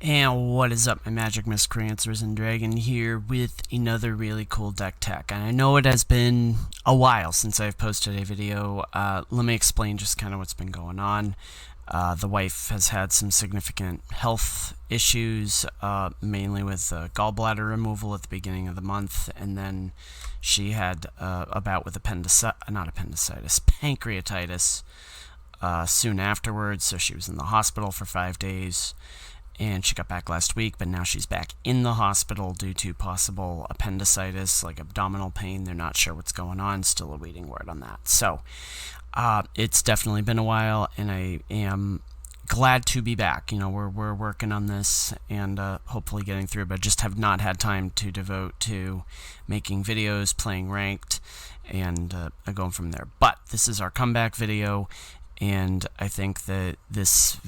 And what is up, my magic miscreants, and Dragon here with another really cool deck tech. And I know it has been a while since I've posted a video. Let me explain just kind of what's been going on. The wife has had some significant health issues, mainly with gallbladder removal at the beginning of the month, and then she had a bout with pancreatitis soon afterwards, so she was in the hospital for 5 days. And she got back last week, but now she's back in the hospital due to possible appendicitis, like abdominal pain. They're not sure what's going on, still awaiting word on that. So, it's definitely been a while, and I am glad to be back. You know, we're working on this and hopefully getting through, but just have not had time to devote to making videos, playing ranked, and going from there. But this is our comeback video. And I think that this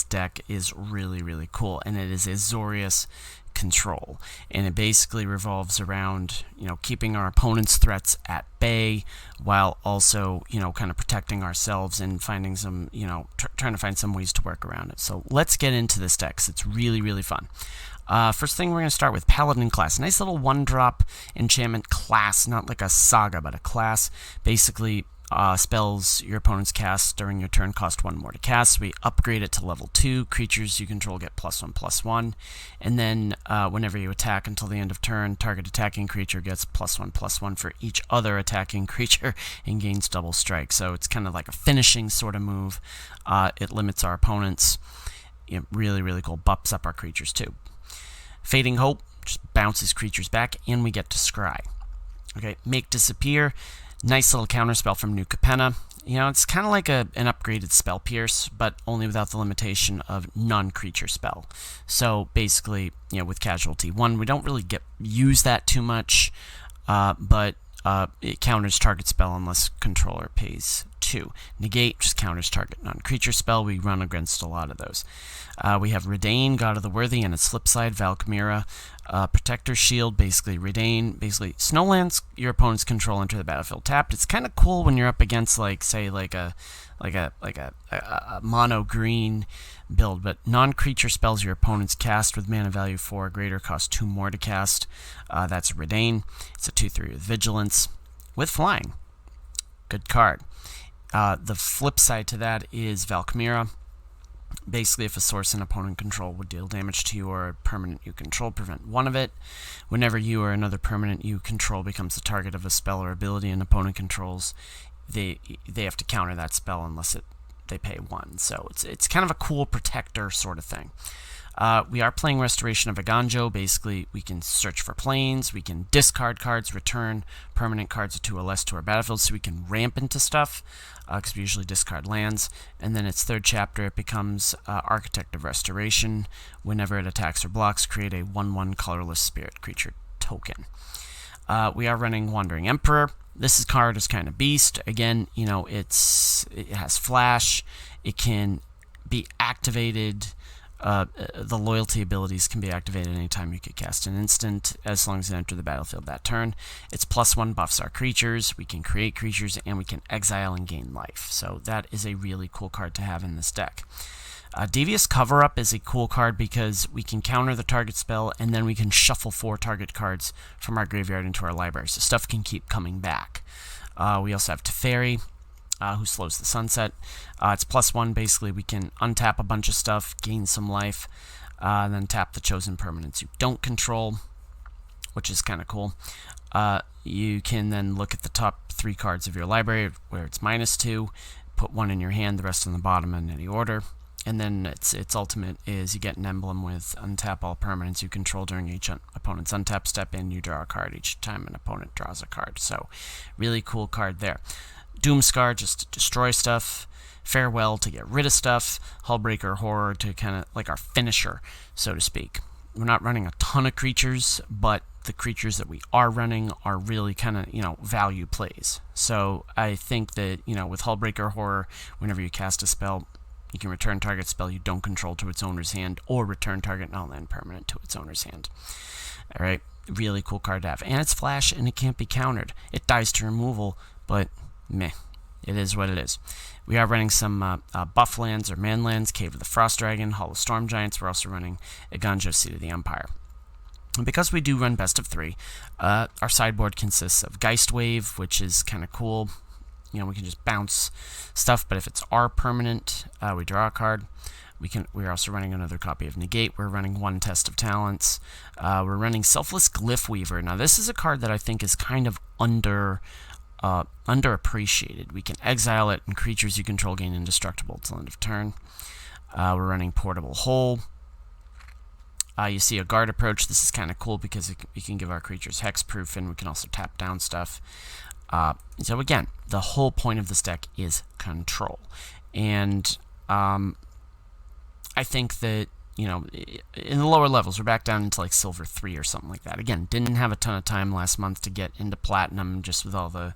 deck is really, really cool. And it is Azorius control. And it basically revolves around, keeping our opponent's threats at bay while also, kind of protecting ourselves and finding some, trying to find some ways to work around it. So let's get into this deck, 'cause it's really, really fun. First thing, we're going to start with Paladin class. Nice little one-drop enchantment class, not like a saga, but a class. Basically, spells your opponent's cast during your turn cost 1 more to cast. We upgrade it to level 2. Creatures you control get +1/+1. And then whenever you attack until the end of turn, target attacking creature gets +1/+1 for each other attacking creature and gains double strike. So it's kind of like a finishing sort of move. It limits our opponents. Really, really cool. Buffs up our creatures too. Fading Hope just bounces creatures back, and we get to scry. Okay, Make Disappear. Nice little counterspell from new Capenna. It's kind of like an upgraded Spell Pierce, but only without the limitation of non-creature spell. So basically, with Casualty 1, we don't really use that too much, but it counters target spell unless controller pays 2. Negate just counters target non-creature spell. We run against a lot of those. We have Redain, God of the Worthy, and its flip side, Valkyria. Protector Shield, basically Redain. Basically, snowlands your opponent's control enter the battlefield tapped. It's kind of cool when you're up against, say, a mono green build, but non-creature spells your opponent's cast with mana value 4 or greater cost 2 more to cast. That's Redain. It's a 2/3 with vigilance with flying. Good card. The flip side to that is Valkyria. Basically, if a source an opponent control would deal damage to you or a permanent you control, prevent 1 of it. Whenever you or another permanent you control becomes the target of a spell or ability an opponent controls, they have to counter that spell unless they pay 1. So it's kind of a cool protector sort of thing. We are playing Restoration of Aganjo. Basically, we can search for planes, we can discard cards, return permanent cards of 2 or less to our battlefield, so we can ramp into stuff, because we usually discard lands. And then its 3rd chapter, it becomes Architect of Restoration. Whenever it attacks or blocks, create a 1/1 colorless spirit creature token. We are running Wandering Emperor. This card is kind of beast. Again, it has flash. It can be activated. The loyalty abilities can be activated anytime you could cast an instant, as long as it enters the battlefield that turn. Its +1 buffs our creatures. We can create creatures, and we can exile and gain life. So that is a really cool card to have in this deck. Devious Cover-Up is a cool card because we can counter the target spell, and then we can shuffle 4 target cards from our graveyard into our library, so stuff can keep coming back. We also have Teferi, who slows the sunset. It's +1. Basically, we can untap a bunch of stuff, gain some life, and then tap the chosen permanents you don't control, which is kind of cool. You can then look at the top 3 cards of your library, where it's -2, put 1 in your hand, the rest on the bottom in any order. And then its ultimate is you get an emblem with untap all permanents you control during each opponent's untap step, and you draw a card each time an opponent draws a card. So, really cool card there. Doomscar just to destroy stuff. Farewell to get rid of stuff. Hullbreaker Horror to kind of like our finisher, so to speak. We're not running a ton of creatures, but the creatures that we are running are really kind of, value plays. So I think that, with Hullbreaker Horror, whenever you cast a spell, you can return target spell you don't control to its owner's hand, or return target non-land permanent to its owner's hand. Alright, really cool card to have. And it's flash, and it can't be countered. It dies to removal, but meh. it is what it is. We are running some buff lands or man lands, Cave of the Frost Dragon, Hall of Storm Giants. We're also running Iganjo, Seat of the Empire. And because we do run best of 3, our sideboard consists of Geist Wave, which is kind of cool. You know, we can just bounce stuff, but if it's our permanent, we draw a card. We're also running another copy of Negate. We're running 1 Test of Talents. We're running Selfless Glyph Weaver. Now, this is a card that I think is kind of underappreciated. We can exile it, and creatures you control gain indestructible till end of turn. We're running Portable Hole. You see a Guard Approach. This is kind of cool because we can give our creatures hexproof, and we can also tap down stuff. So again, the whole point of this deck is control. And I think that, you know, in the lower levels, we're back down into like Silver 3 or something like that. Again, didn't have a ton of time last month to get into Platinum just with all the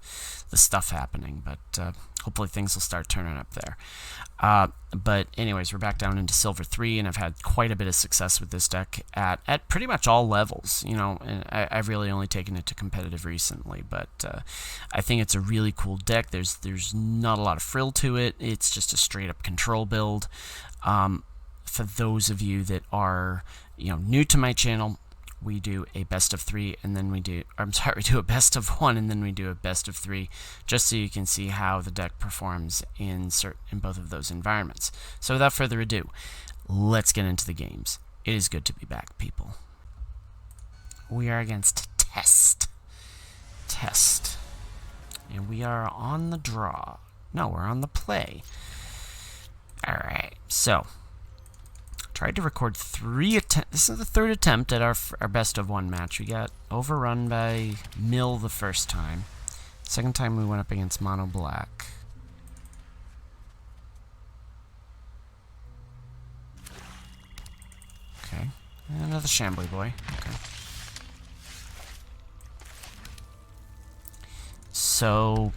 stuff happening, but hopefully things will start turning up there. But anyways, we're back down into Silver 3, and I've had quite a bit of success with this deck at pretty much all levels. You know, and I've really only taken it to competitive recently, but I think it's a really cool deck. There's not a lot of frill to it. It's just a straight up control build. For those of you that are, you know, new to my channel, we do a best of 3, and then we do a best of 1, and then we do a best of 3, just so you can see how the deck performs in both of those environments. So without further ado, let's get into the games. It is good to be back, people. We are against Test, and we are on the draw. No, we're on the play. All right, so. Tried to record 3 attempts. This is the 3rd attempt at our best of 1 match. We got overrun by Mill the first time. Second time we went up against Mono Black. Okay. And another Shambly Boy. Okay. So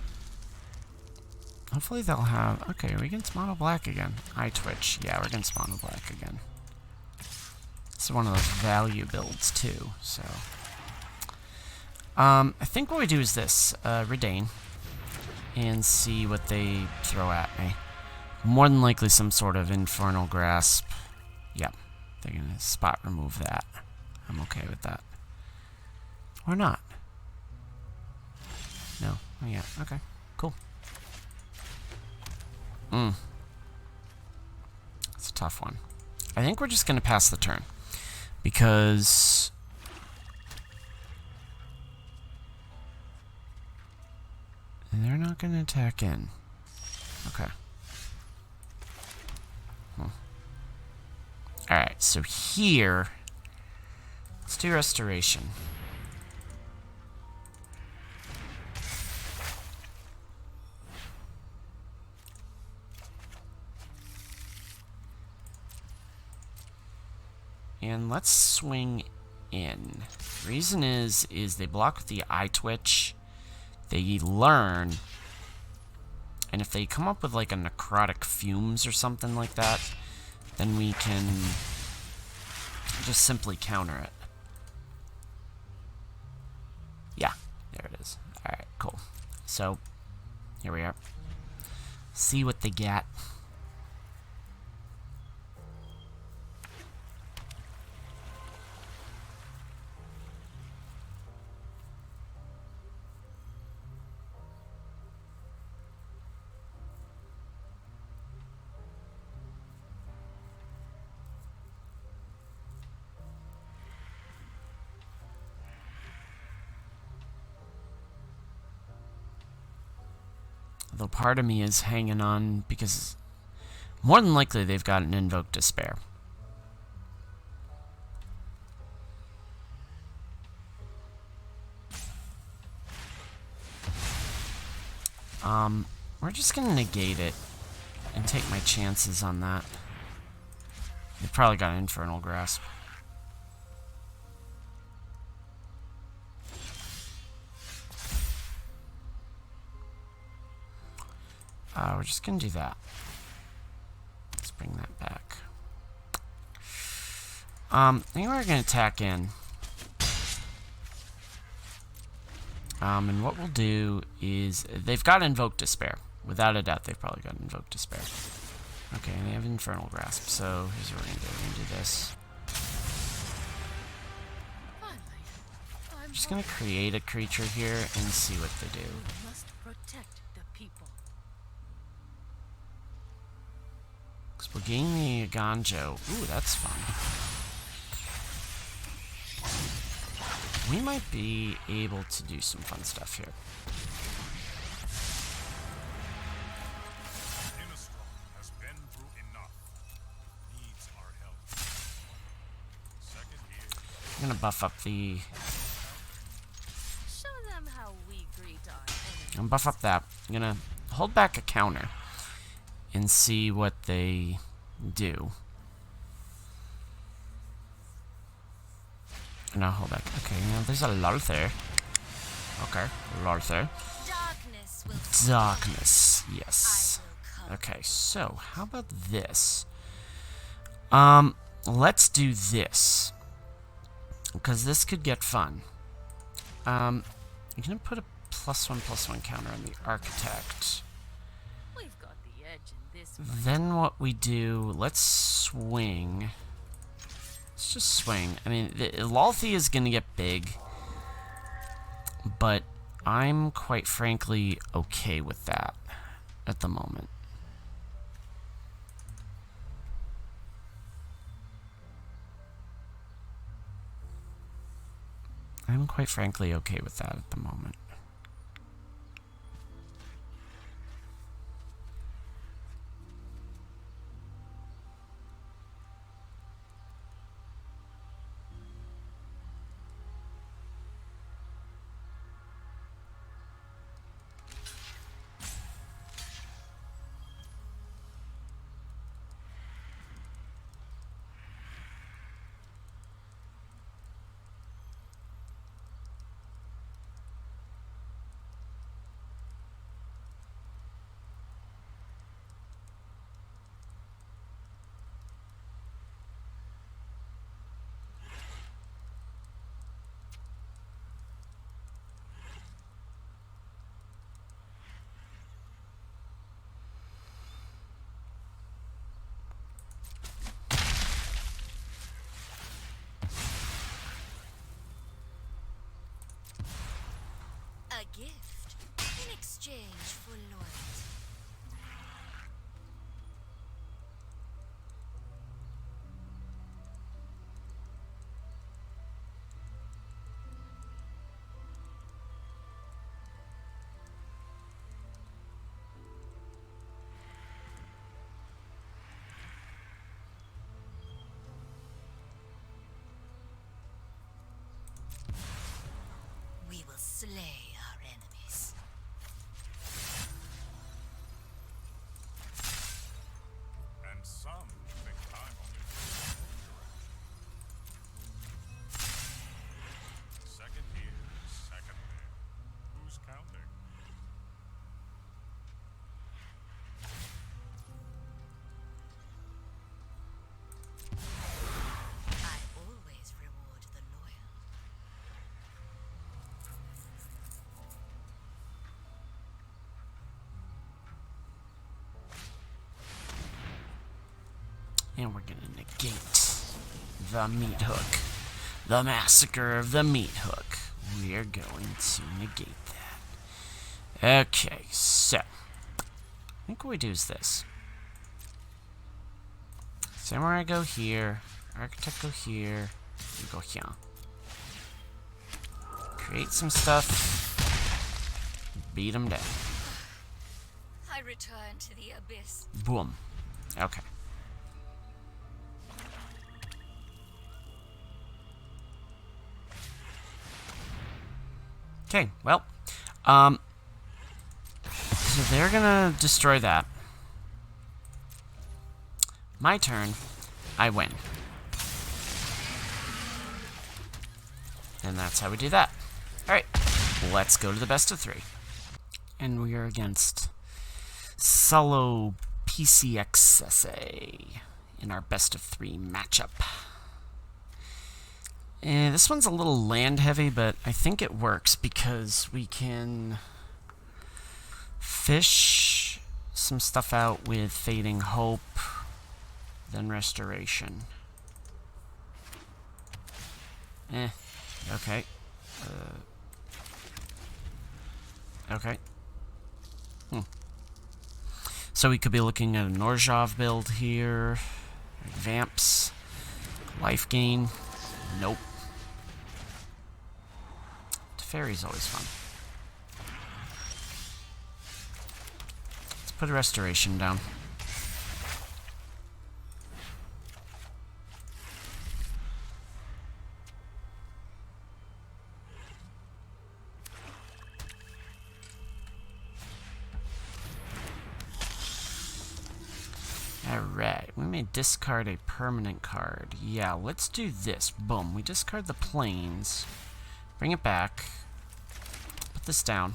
hopefully they'll have... Okay, are we against Mono Black again? I Twitch. Yeah, we're against Mono Black again. This is one of those value builds, too, so... I think what we do is this. Redain. And see what they throw at me. More than likely some sort of Infernal Grasp. Yep. They're gonna spot remove that. I'm okay with that. Or not. No. Oh, yeah. Okay. Cool. It's a tough one. I think we're just going to pass the turn. Because... they're not going to attack in. Okay. Alright, so here... let's do Restoration. And let's swing in. The reason is they block with the eye twitch. They learn. And if they come up with like a necrotic fumes or something like that, then we can just simply counter it. Yeah, there it is. Alright, cool. So, here we are. See what they get. Though part of me is hanging on because more than likely they've got an Invoke Despair. We're just gonna negate it and take my chances on that. They've probably got Infernal Grasp. We're just gonna do that. Let's bring that back. I think we're gonna attack in. And what we'll do is they've got Invoke Despair. Without a doubt, they've probably got Invoke Despair. Okay, and they have Infernal Grasp, so here's what we're gonna do. We're gonna do this. I'm just gonna create a creature here and see what they do. We must protect the people. Because we're getting the Ganjo. Ooh, that's fun. We might be able to do some fun stuff here. I'm gonna buff up the... Show them how we greet our enemies. I'm gonna buff up that. I'm gonna hold back a counter and see what they do. And I'll hold back. Okay, now there's a Lurther. Okay, Lurther. Darkness will Darkness, yes. Okay, so how about this? Let's do this. Because this could get fun. I'm gonna put a +1/+1 counter on the Architect. We've got the edge in this. Then what we do, let's swing. Let's just swing. I mean, Lolthi is gonna get big. But I'm quite frankly okay with that at the moment. I'm quite frankly okay with that at the moment. A gift in exchange for loyalty. We will slay our enemies. And some think time only goes one direction. Second here, second there. Who's counting? I always reward the loyal. And we're gonna negate the meat hook. The massacre of the meat hook. We are going to negate that. Okay, so I think what we do is this. Samurai go here, Architect go here, you go here. Create some stuff, beat them down. I return to the abyss. Boom. Okay. Okay, well, so they're gonna destroy that. My turn, I win. And that's how we do that. Alright, let's go to the best of 3. And we are against Solo PCXSA in our best of 3 matchup. This one's a little land heavy, but I think it works because we can fish some stuff out with Fading Hope, then Restoration. Okay. Okay. So we could be looking at a Norzhov build here. Vamps. Life gain. Nope. Teferi's always fun. Let's put a Restoration down. Alright, we may discard a permanent card. Yeah, let's do this. Boom, we discard the planes. Bring it back. Put this down.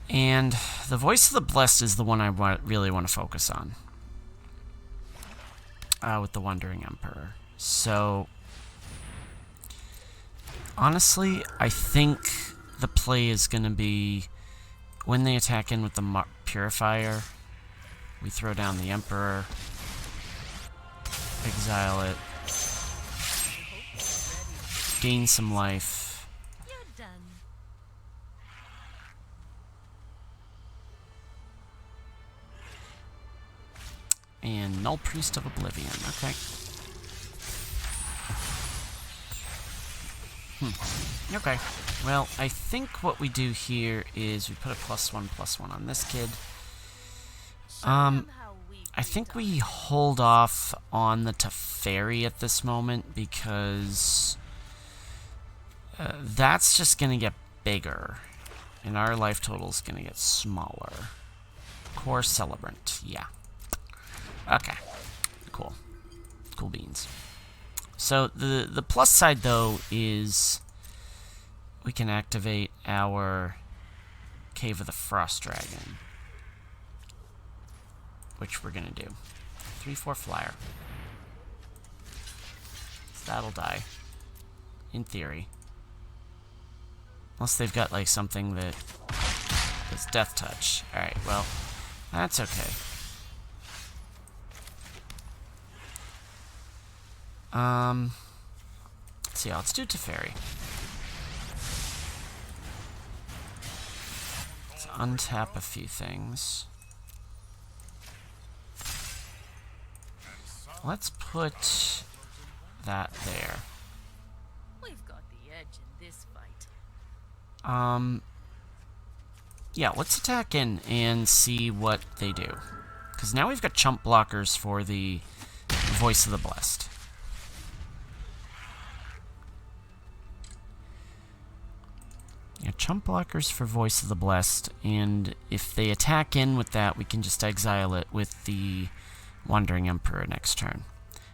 And the Voice of the Blessed is the one I really want to focus on. With the Wandering Emperor. So, honestly, I think the play is going to be when they attack in with the Purifier, we throw down the Emperor, exile it, gain some life. You're done. And Null Priest of Oblivion. Okay. Okay. Well, I think what we do here is we put a +1/+1 on this kid. I think we hold off on the Teferi at this moment because that's just going to get bigger and our life total is going to get smaller. Core Celebrant, yeah. Okay, cool. Cool beans. So the plus side though is we can activate our Cave of the Frost Dragon, which we're gonna do. 3/4 flyer. So that'll die. In theory. Unless they've got like something that is Death Touch. Alright, well, that's okay. Let's see, let's do Teferi. Let's untap a few things. Let's put that there. We've got the edge in this fight. Yeah, let's attack in and see what they do. Because now we've got chump blockers for the Voice of the Blessed. Yeah, chump blockers for Voice of the Blessed, and if they attack in with that, we can just exile it with the Wandering Emperor next turn.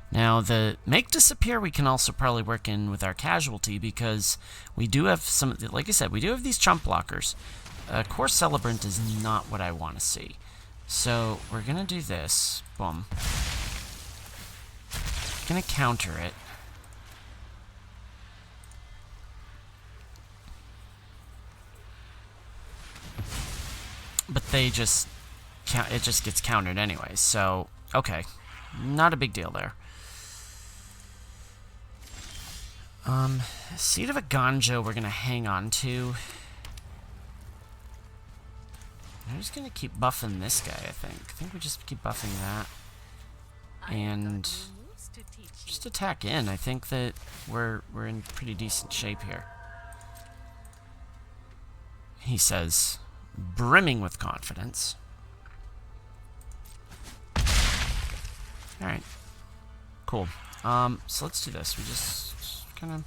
Now, the Make Disappear we can also probably work in with our Casualty, because we do have some, like I said, we do have these chump blockers. Core Celebrant is not what I want to see. So, we're going to do this. Boom. Going to counter it. But they just, it just gets countered anyway, so, okay. Not a big deal there. Seed of a Ganjo we're gonna hang on to. I'm just gonna keep buffing this guy, I think. I think we just keep buffing that. And just attack in. I think that we're in pretty decent shape here. He says, brimming with confidence. Alright. Cool. So let's do this. We just kind of...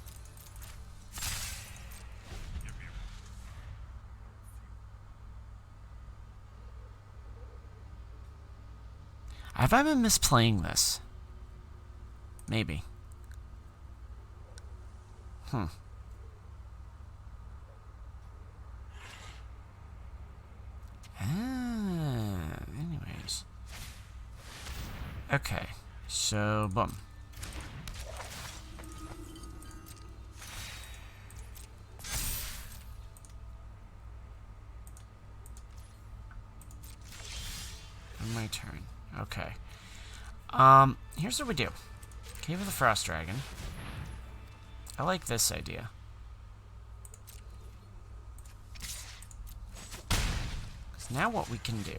Have I been misplaying this? Maybe. Anyways. Okay, so, boom. On my turn. Okay. Here's what we do. Cave of the Frost Dragon. I like this idea. Because now what we can do.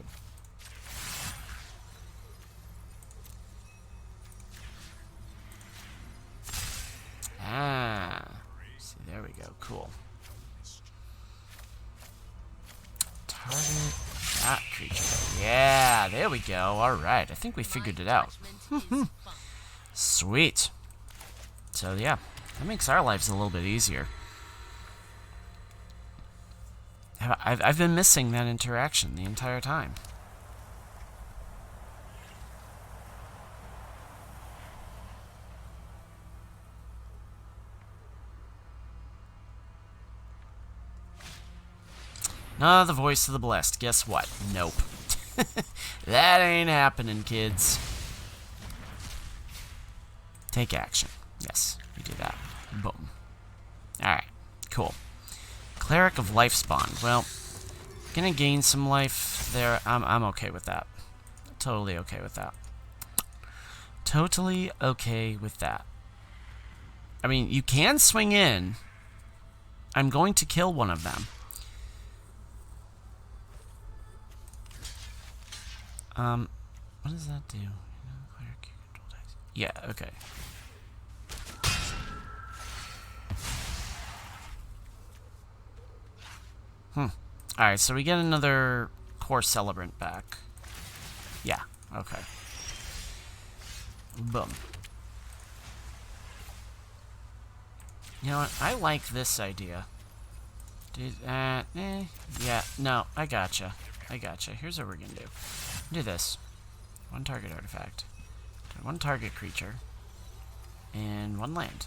Ah. See, there we go. Cool. Target that creature. Yeah, there we go. Alright, I think we figured it out. Sweet. So, yeah, that makes our lives a little bit easier. I've been missing that interaction the entire time. Ah, the voice of the blessed. Guess what? Nope. That ain't happening, kids. Take action. Yes, we do that. Boom. Alright, cool. Cleric of Lifespawn. Well, gonna gain some life there. I'm okay with that. Totally okay with that. Totally okay with that. I mean, you can swing in. I'm going to kill one of them. What does that do? Yeah, okay. Alright, so we get another Core Celebrant back. Yeah, okay. Boom. You know what? I like this idea. Yeah, no, I gotcha. Here's what we're gonna do. Do this. One target artifact. One target creature. And one land.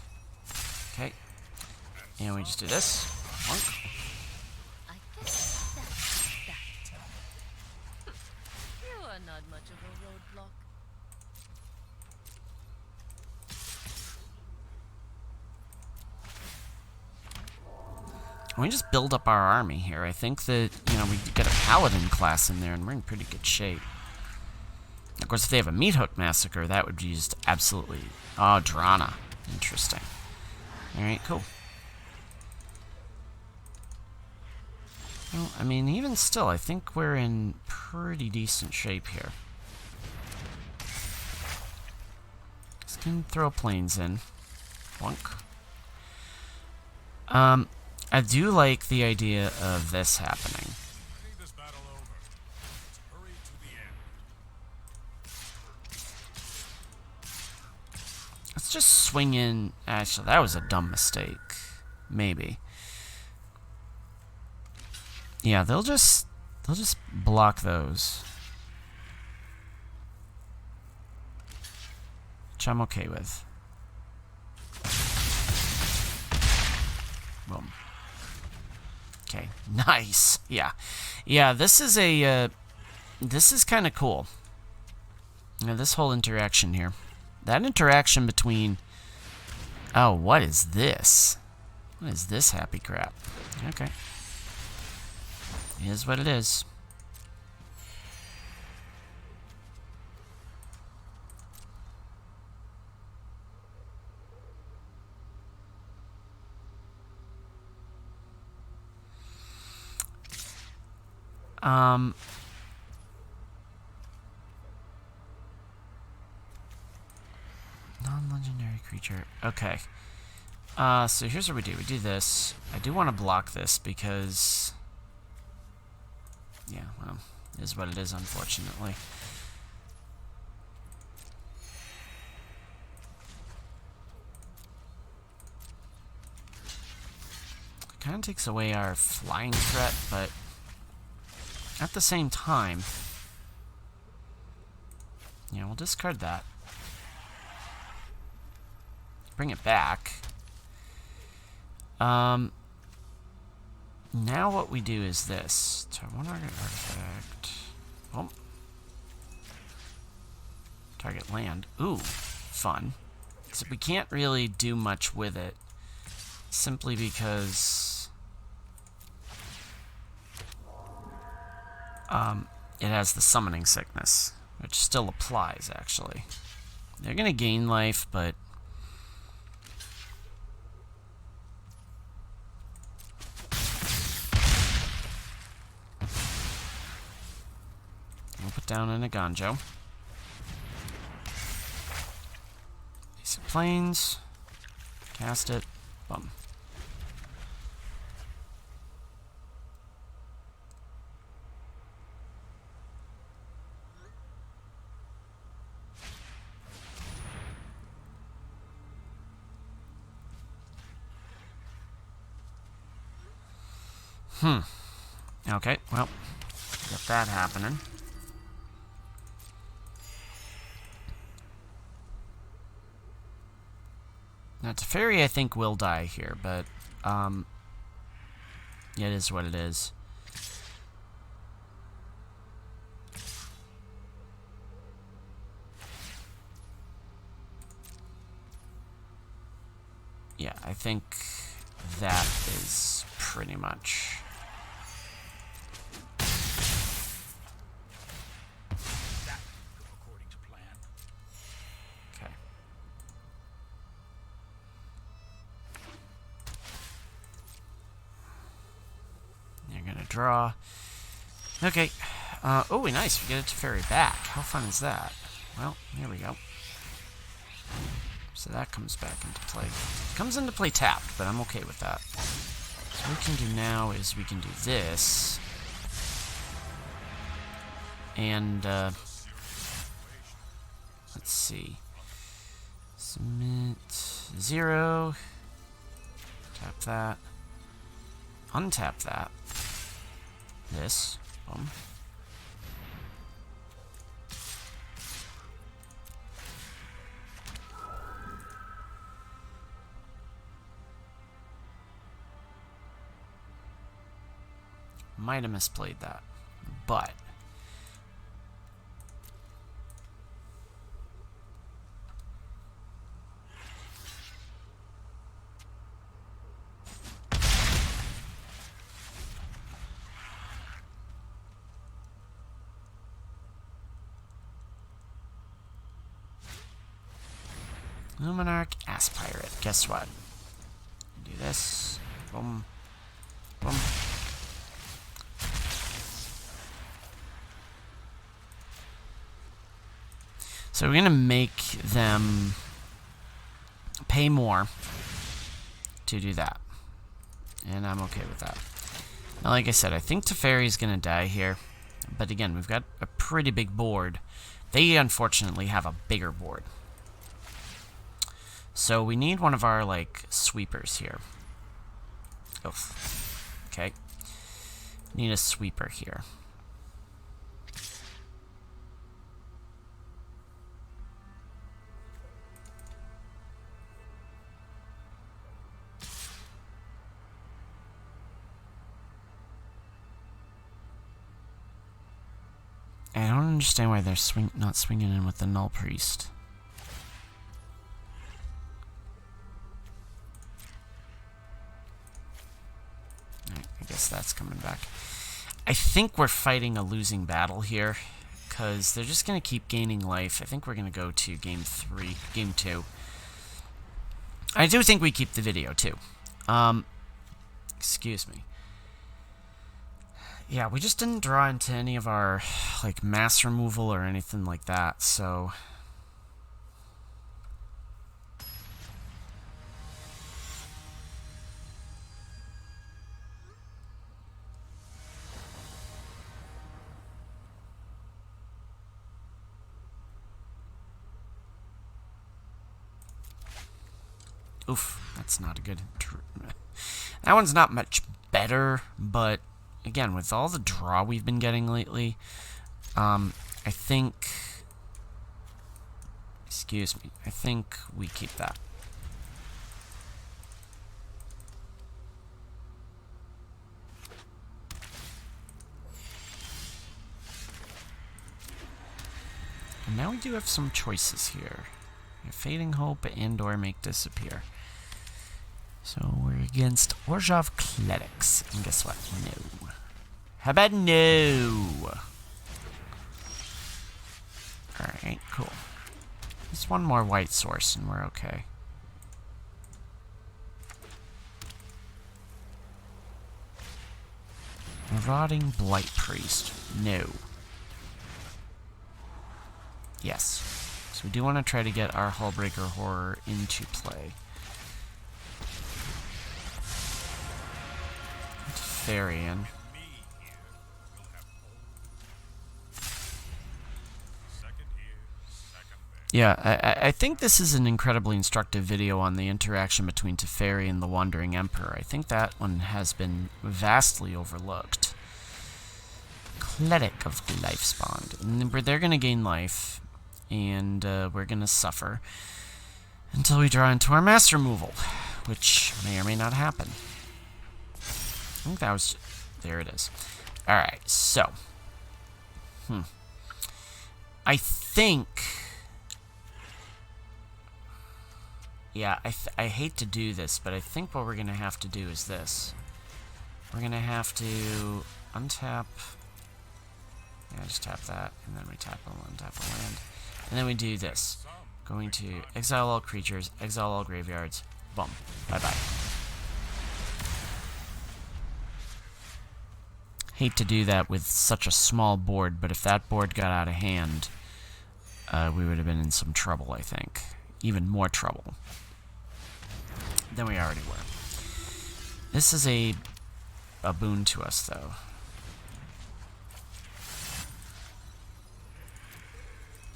Okay. And we just do this. Bonk. I guess that's that. You are not much of a roadblock. We just build up our army here. I think that, you know, we get a paladin class in there and we're in pretty good shape. Of course, if they have a Meat Hook Massacre, that would be just absolutely... Oh, Drana. Interesting. Alright, cool. Well, I mean, even still, I think we're in pretty decent shape here. Just gonna throw planes in. Bonk. I do like the idea of this happening. I need this battle over. Let's hurry to the end. Let's just swing in. Actually, that was a dumb mistake. Maybe. Yeah, they'll just block those. Which I'm okay with. Boom. Okay, nice. Yeah. Yeah, this is a, this is kind of cool. You know, this whole interaction here. That interaction between... Oh, what is this? What is this happy crap? Okay. It is what it is. Non-legendary creature. Okay. So here's what we do. We do this. I do want to block this because... Yeah, well, it is what it is, unfortunately. It kind of takes away our flying threat, but... At the same time... Yeah, we'll discard that. Bring it back. Now what we do is this. Target one artifact. Oh. Target land. Ooh, fun. So we can't really do much with it. Simply because... it has the summoning sickness, which still applies, actually. They're going to gain life, but... we'll put down an Aganjo. Ace of Plains. Cast it. Bum. Okay, well, got that happening. Now, Teferi, I think, will die here, but, yeah, it is what it is. Yeah, I think that is pretty much... According to plan. okay. You're gonna draw. Okay. Oh, nice. We get a Teferi back. How fun is that? Well, here we go. So that comes back into play. It comes into play tapped, but I'm okay with that. So what we can do now is we can do this. And, let's see. Submit 0. Tap that. Untap that. This. Boom. Might have misplayed that, but Luminarch, Ass Pirate. Guess what? Do this. Boom. Boom. So we're going to make them pay more to do that. And I'm okay with that. Now, like I said, I think Teferi's going to die here. But again, we've got a pretty big board. They, unfortunately, have a bigger board. So we need one of our, like, sweepers here. Oof. Okay. Need a sweeper here. I don't understand why they're not swinging in with the Null Priest. Alright, I guess that's coming back. I think we're fighting a losing battle here, because they're just going to keep gaining life. I think we're going to go to game 2. I do think we keep the video, too. Excuse me. Yeah, we just didn't draw into any of our, like, mass removal or anything like that, so... Oof, that's not a good... That one's not much better, but... Again, with all the draw we've been getting lately, I think... Excuse me. I think we keep that. And now we do have some choices here. Fading Hope and or Make Disappear. So we're against Orzhov Clerics. And guess what? No. How about no? Okay, cool. Just one more white source and we're okay. Marauding Blight Priest. No. Yes. So we do want to try to get our Hullbreaker Horror into play. Therian. Me here will have all. Second here, second there. Yeah, I think this is an incredibly instructive video on the interaction between Teferi and the Wandering Emperor. I think that one has been vastly overlooked. Cleric of the Life Spawned. And they're going to gain life, and we're going to suffer until we draw into our master removal, which may or may not happen. I think that was... There it is. Alright, so... I think... Yeah, I hate to do this, but I think what we're going to have to do is this. We're going to have to untap... Yeah, just tap that, and then we tap and untap a land. And then we do this. Going to exile all creatures, exile all graveyards. Boom. Bye-bye. Hate to do that with such a small board, but if that board got out of hand, we would have been in some trouble, I think. Even more trouble than we already were. This is a boon to us, though.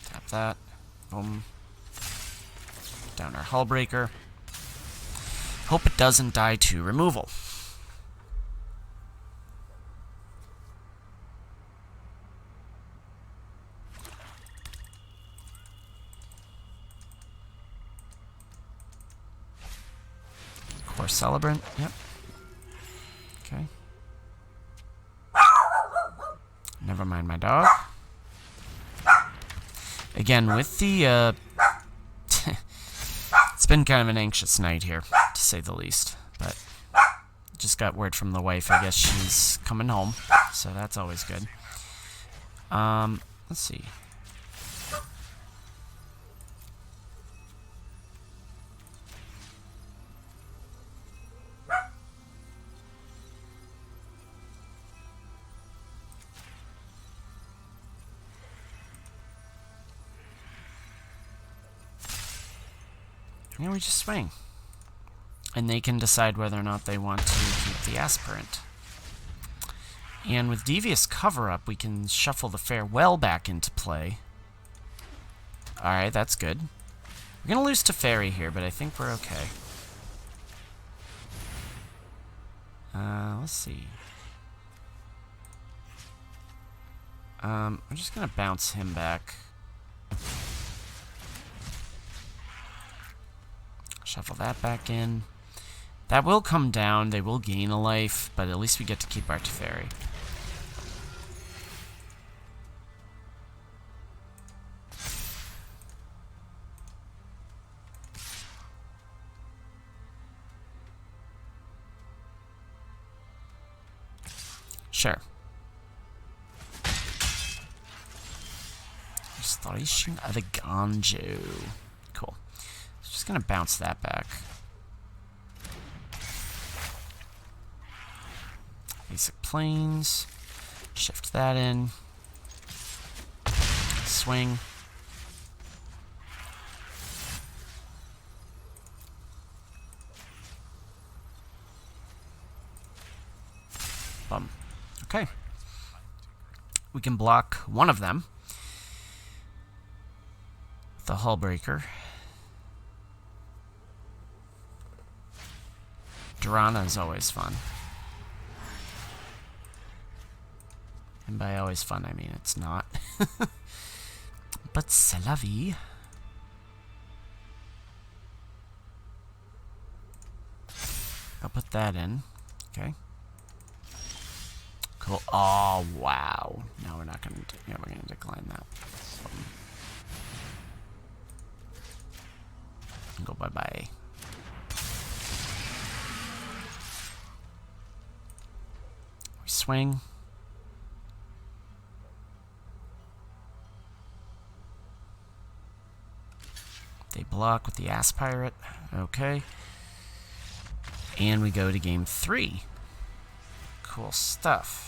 Tap that. Boom. Down our Hullbreaker. Hope it doesn't die to removal. Core Celebrant, yep. Okay. Never mind my dog. Again, with the, it's been kind of an anxious night here, to say the least. But just got word from the wife, I guess she's coming home, so that's always good. Let's see. And we just swing. And they can decide whether or not they want to keep the Aspirant. And with Devious Cover-Up, we can shuffle the Farewell back into play. Alright, that's good. We're going to lose Teferi here, but I think we're okay. Let's see. I'm just going to bounce him back. Shuffle that back in. That will come down. They will gain a life, but at least we get to keep our Teferi. Sure. Restoration of the Ganjo. Cool. Just gonna bounce that back. Basic Plains. Shift that in. Swing. Bum. Okay. We can block one of them. The Hullbreaker. Durana is always fun. And by always fun, I mean it's not. But c'est la vie. I'll put that in. Okay. Cool. Oh, wow. No, we're not going to... Yeah, we're going to decline that. Go bye-bye. Swing. They block with the Ass Pirate. Okay. And we go to game 3. Cool stuff.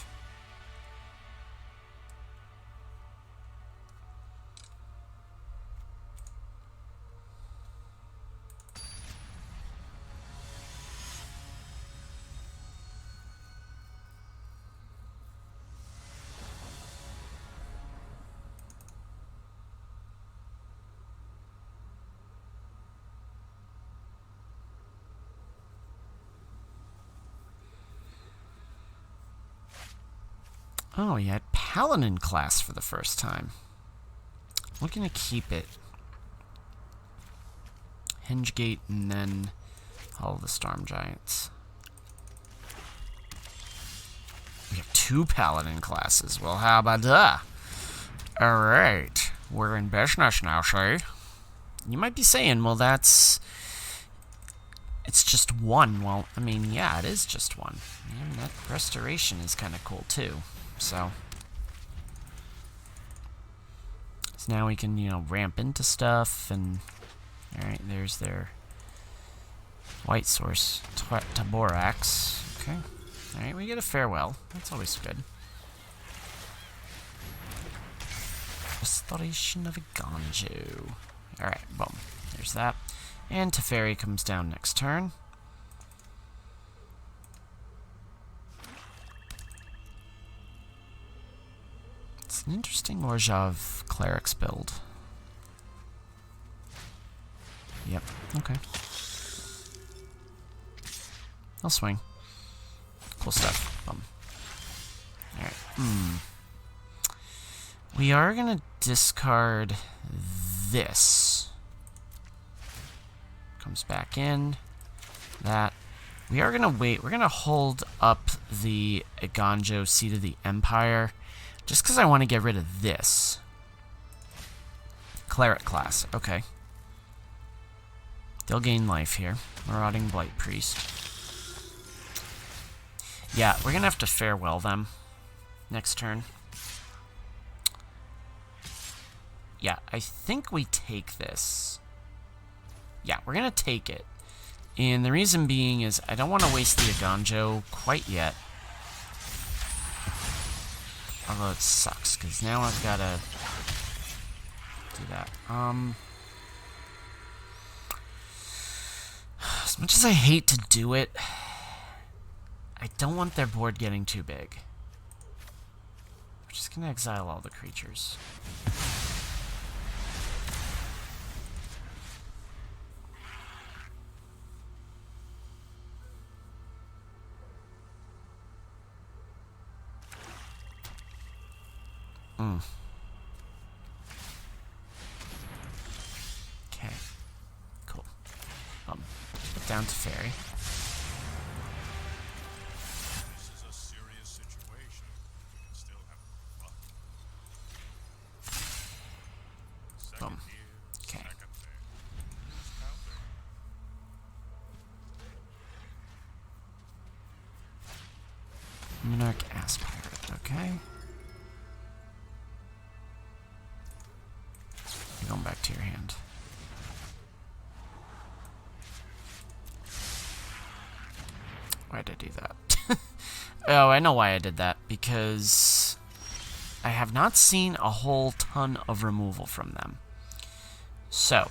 Oh, he had Paladin class for the first time. We're going to keep it. Hingegate and then all the Storm Giants. We have 2 Paladin classes. Well, how about that? Alright. We're in business now, see? You might be saying, well, it's just 1. Well, I mean, yeah, it is just 1. And that restoration is kind of cool, too. So now we can, ramp into stuff, and alright, there's their white source, Taborax. Okay. Alright, we get a farewell. That's always good. Restoration of Iganjo. Alright, boom. There's that. And Teferi comes down next turn. It's an interesting Orjav Clerics build. Yep, okay. I'll swing. Cool stuff. Bum. Alright. We are gonna discard this. Comes back in. That. We are gonna wait. We're gonna hold up the Iganjo Seat of the Empire. Just because I want to get rid of this. Cleric class. Okay. They'll gain life here. Marauding Blight Priest. Yeah, we're going to have to farewell them next turn. Yeah, I think we take this. Yeah, we're going to take it. And the reason being is I don't want to waste the Iganjo quite yet. Although it sucks, because now I've got to do that. As much as I hate to do it, I don't want their board getting too big. We're just going to exile all the creatures. Okay. Cool. Put down to Fairy. This is a serious situation. You can still have fun. Second Boom. here, Okay. second there. Just counting. Monarch Ass Pirate. Okay. You're going back to your hand. Why did I do that? Oh, I know why I did that. Because I have not seen a whole ton of removal from them. So.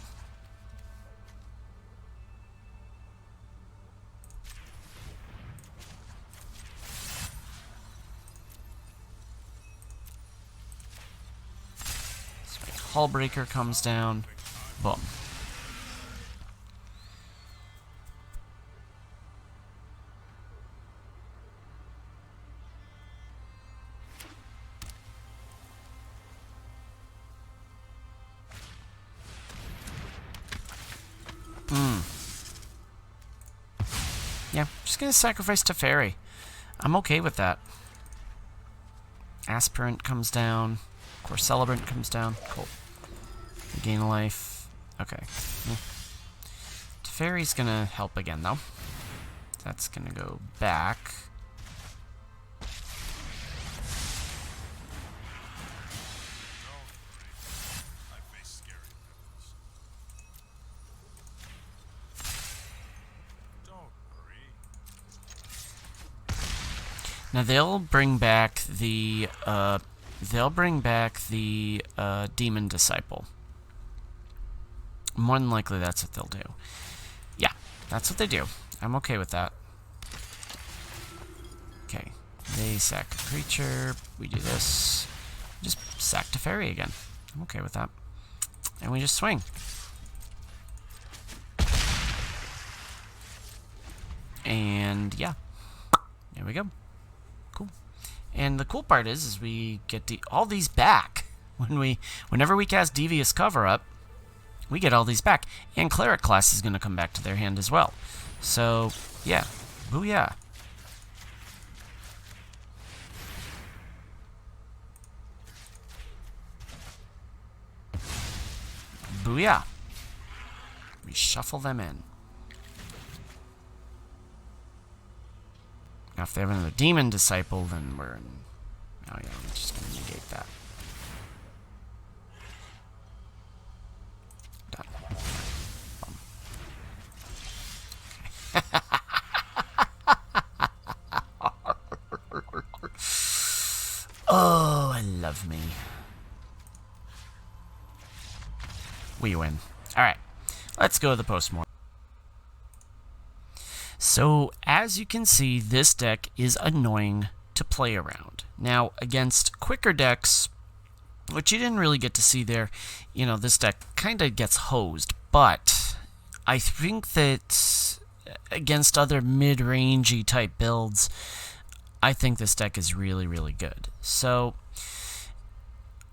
Hullbreaker comes down. Boom. Yeah, just gonna sacrifice Teferi. I'm okay with that. Aspirant comes down. Of course, Celebrant comes down. Cool. Gain a life. Okay. Yeah. Teferi's gonna help again, though. That's gonna go back. I face scary villains. Now they'll bring back the demon disciple. More than likely, that's what they'll do. Yeah, that's what they do. I'm okay with that. Okay, they sack a creature. We do this. Just sack Teferi again. I'm okay with that. And we just swing. And yeah, there we go. Cool. And the cool part is we get all these back whenever we cast Devious Cover Up. We get all these back, and Cleric class is going to come back to their hand as well. So yeah, booyah. Booyah. We shuffle them in. Now, if they have another Demon Disciple, then we're in... Oh, yeah, I'm just going to negate that. Done. Oh, I love me. We win. Alright, let's go to the postmortem. So, as you can see, this deck is annoying to play around. Now, against quicker decks, which you didn't really get to see there, you know, this deck kind of gets hosed. But I think that against other mid-rangey type builds, I think this deck is really, really good. So,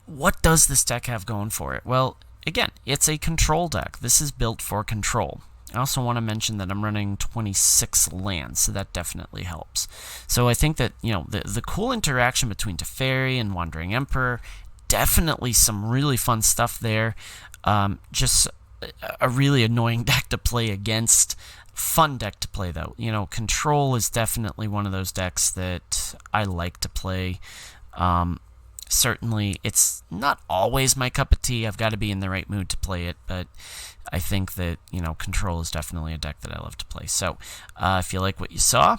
what does this deck have going for it? Well, again, it's a control deck. This is built for control. I also want to mention that I'm running 26 lands, so that definitely helps. So I think that, you know, the cool interaction between Teferi and Wandering Emperor, definitely some really fun stuff there. Just a really annoying deck to play against. Fun deck to play, though. You know, Control is definitely one of those decks that I like to play. Certainly, it's not always my cup of tea. I've got to be in the right mood to play it, but I think that, you know, Control is definitely a deck that I love to play. So, if you like what you saw,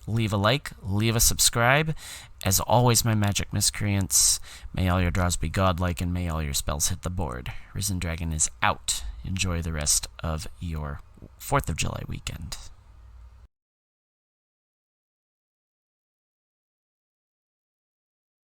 leave a like, leave a subscribe. As always, my magic miscreants, may all your draws be godlike, and may all your spells hit the board. Risen Dragon is out. Enjoy the rest of your 4th of July weekend.